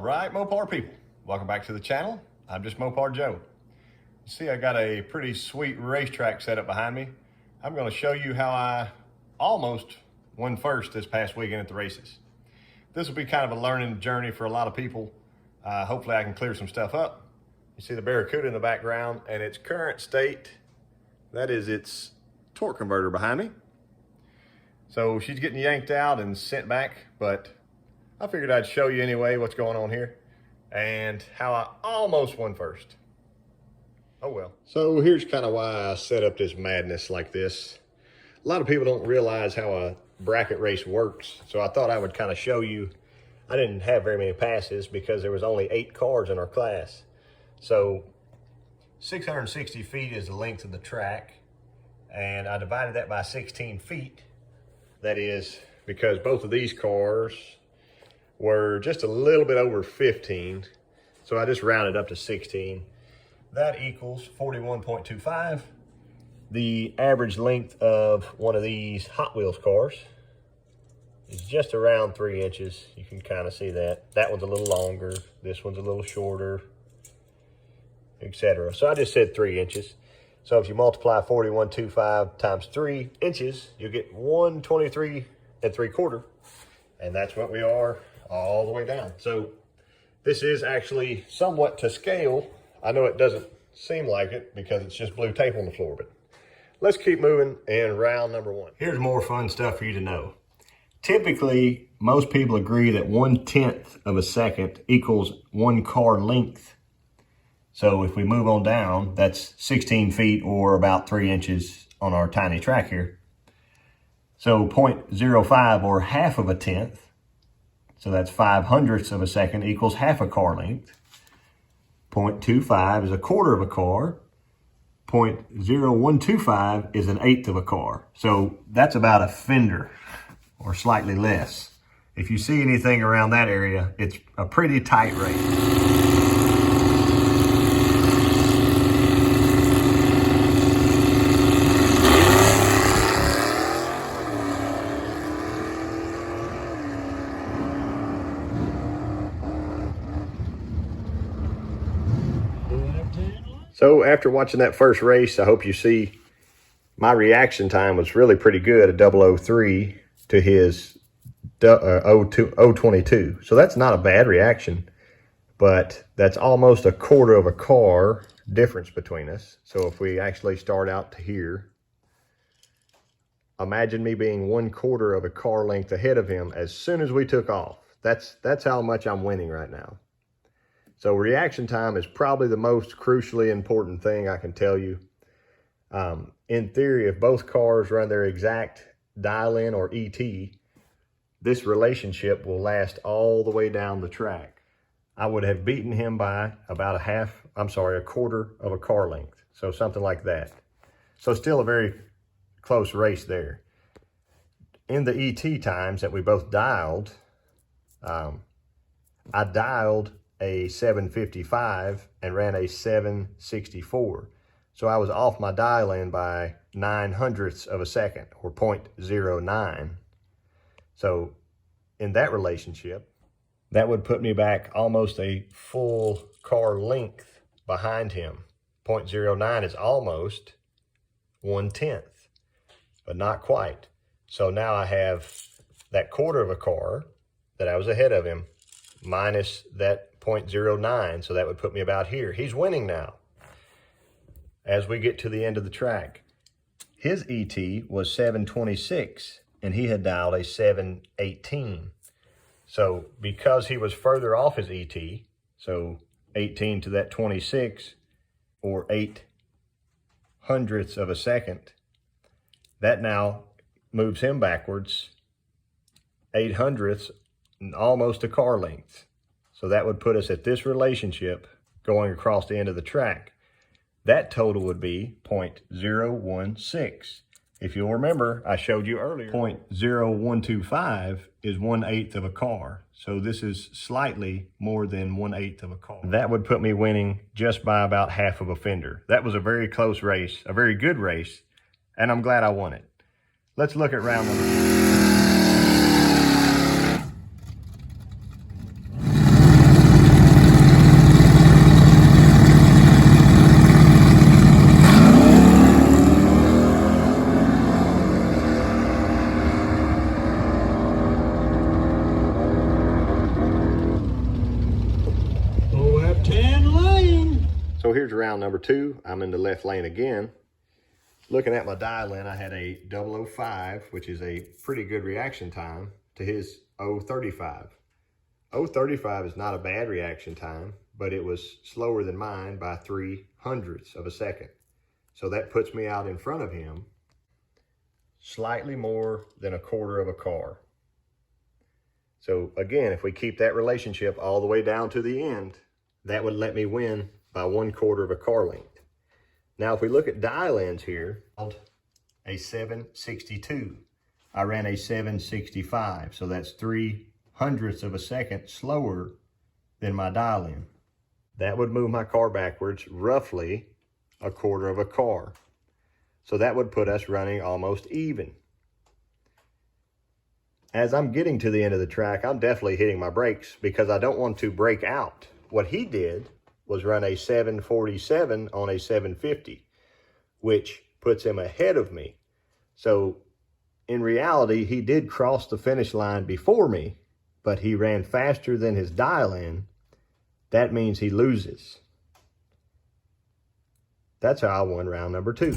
right, Mopar people, welcome back to the channel. I'm Justmoparjoe. You see, I got a pretty sweet racetrack set up behind me. I'm going to show you how I almost won first this past weekend at the races. This will be kind of a learning journey for a lot of people. Hopefully I can clear some stuff up. You see the Barracuda in the background and its current state. That is its torque converter behind me. So she's getting yanked out and sent back, but I figured I'd show you anyway what's going on here and how I almost won first. Oh well. So here's kind of why I set up this madness like this. A lot of people don't realize how a bracket race works, so I thought I would kind of show you. I didn't have very many passes because there was only 8 cars in our class. So 660 feet is the length of the track, and I divided that by 16 feet. That is because both of these cars were just a little bit over 15. So I just rounded up to 16. That equals 41.25. The average length of one of these Hot Wheels cars is just around 3 inches. You can kind of see that. That one's a little longer. This one's a little shorter, etc. So I just said 3 inches. So if you multiply 41.25 times 3 inches, you get 123 3/4. And that's what we are all the way down. So this is actually somewhat to scale. I know it doesn't seem like it because it's just blue tape on the floor, but let's keep moving in round number 1. Here's more fun stuff for you to know. Typically, most people agree that 1/10 of a second equals 1 car length. So if we move on down, that's 16 feet or about 3 inches on our tiny track here. So 0.05 or half of a tenth, so that's 5/100ths of a second equals half a car length. 0.25 is a quarter of a car. 0.0125 is an eighth of a car. So that's about a fender or slightly less. If you see anything around that area, it's a pretty tight race. So after watching that first race, I hope you see my reaction time was really pretty good, a 003 to his 022. So that's not a bad reaction, but that's almost a quarter of a car difference between us. So if we actually start out to here, imagine me being 1/4 of a car length ahead of him as soon as we took off. That's how much I'm winning right now. So reaction time is probably the most crucially important thing I can tell you. In theory, if both cars run their exact dial-in or ET, this relationship will last all the way down the track. I would have beaten him by about a quarter of a car length. So something like that. So still a very close race there. In the ET times that we both dialed, I dialed a 755 and ran a 764. So I was off my dial-in by 9/100ths of a second or 0.09. So in that relationship, that would put me back almost a full car length behind him. 0.09 is almost 1/10, but not quite. So now I have that quarter of a car that I was ahead of him minus that 0.09, so that would put me about here. He's winning now. As we get to the end of the track, his ET was 726, and he had dialed a 718. So because he was further off his ET, so 18 to that 26, or 8/100ths of a second, that now moves him backwards 8/100ths, almost a car length. So that would put us at this relationship going across the end of the track. That total would be 0.016. If you'll remember, I showed you earlier, 0.0125 is 1/8 of a car. So this is slightly more than 1/8 of a car. That would put me winning just by about half of a fender. That was a very close race, a very good race, and I'm glad I won it. Let's look at round number 2. round number 2. I'm in the left lane again. Looking at my dial-in, I had a 005, which is a pretty good reaction time, to his 035. 035 is not a bad reaction time, but it was slower than mine by 0.03 of a second. So that puts me out in front of him slightly more than 1/4 of a car. So again, if we keep that relationship all the way down to the end, that would let me win by 1/4 of a car length. Now, if we look at dial-ins here, a 762. I ran a 765, so that's 0.03 of a second slower than my dial-in. That would move my car backwards roughly 1/4 of a car. So that would put us running almost even. As I'm getting to the end of the track, I'm definitely hitting my brakes because I don't want to break out. What he did was run a 747 on a 750, which puts him ahead of me. So in reality, he did cross the finish line before me, but he ran faster than his dial-in. That means he loses. That's how I won round number 2.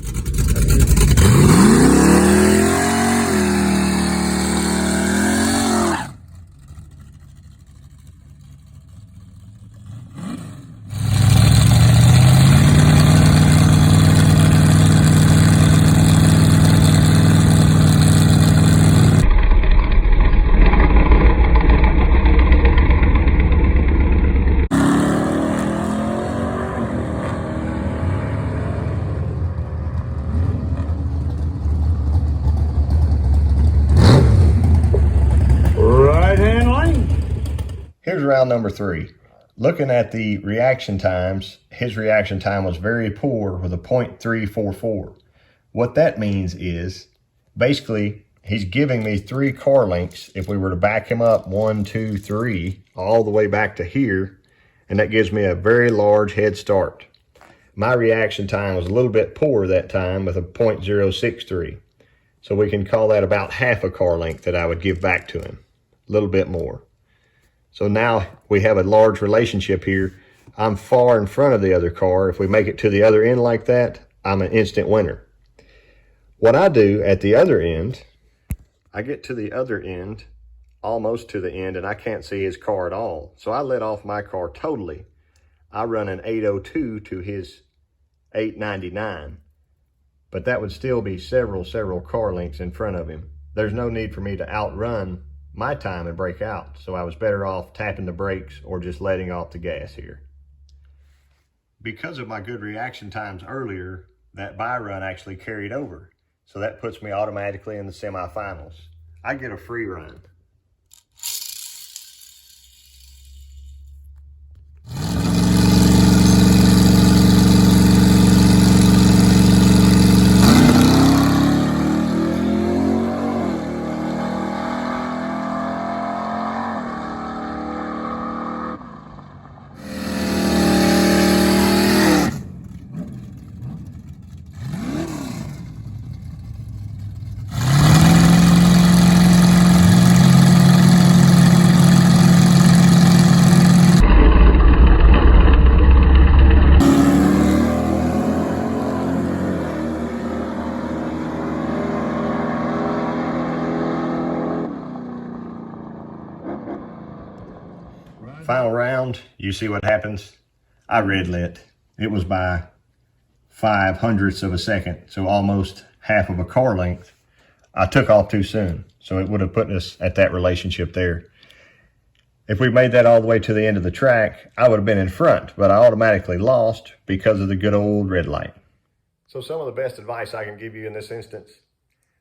Here's round number 3. Looking at the reaction times, his reaction time was very poor with a 0.344. What that means is, basically, he's giving me 3 car lengths if we were to back him up 1, 2, 3, all the way back to here, and that gives me a very large head start. My reaction time was a little bit poor that time with a 0.063. So we can call that about half a car length that I would give back to him, a little bit more. So now we have a large relationship here. I'm far in front of the other car. If we make it to the other end like that, I'm an instant winner. What I do at the other end, I get to the other end, almost to the end, and I can't see his car at all. So I let off my car totally. I run an 802 to his 899, but that would still be several car lengths in front of him. There's no need for me to outrun my time and break out. So I was better off tapping the brakes or just letting off the gas here. Because of my good reaction times earlier, that buy run actually carried over. So that puts me automatically in the semifinals. I get a free run. Final round, you see what happens. I red lit. It was by 0.05 of a second, so almost half of a car length. I took off too soon, so it would have put us at that relationship there. If we made that all the way to the end of the track, I would have been in front, but I automatically lost because of the good old red light. So some of the best advice I can give you in this instance,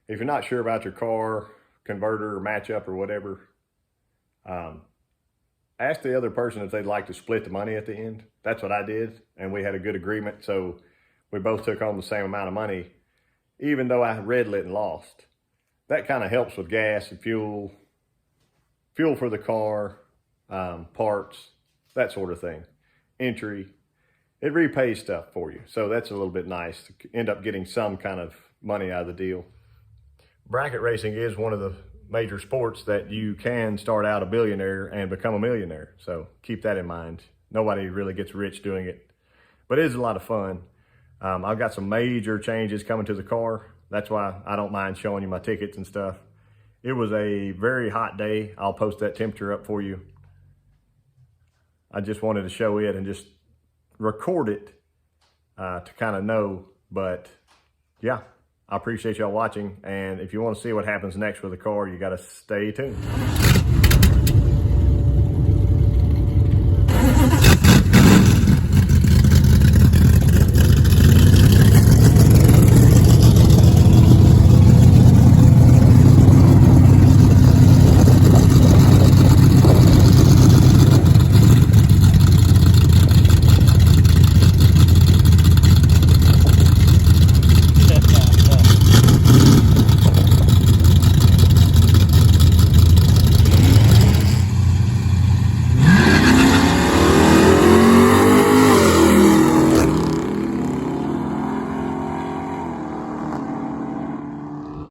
if you're not sure about your car, converter, or matchup, or whatever, ask the other person if they'd like to split the money at the end. That's what I did, and we had a good agreement, so we both took on the same amount of money, even though I red lit and lost. That kind of helps with gas and fuel for the car, parts, that sort of thing. Entry, it repays stuff for you, so that's a little bit nice to end up getting some kind of money out of the deal. Bracket racing is one of the major sports that you can start out a billionaire and become a millionaire. So keep that in mind. Nobody really gets rich doing it. but it is a lot of fun. I've got some major changes coming to the car. That's why I don't mind showing you my tickets and stuff. It was a very hot day. I'll post that temperature up for you. I just wanted to show it and just record it to kind of know. But yeah, I appreciate y'all watching. And if you want to see what happens next with the car, you got to stay tuned.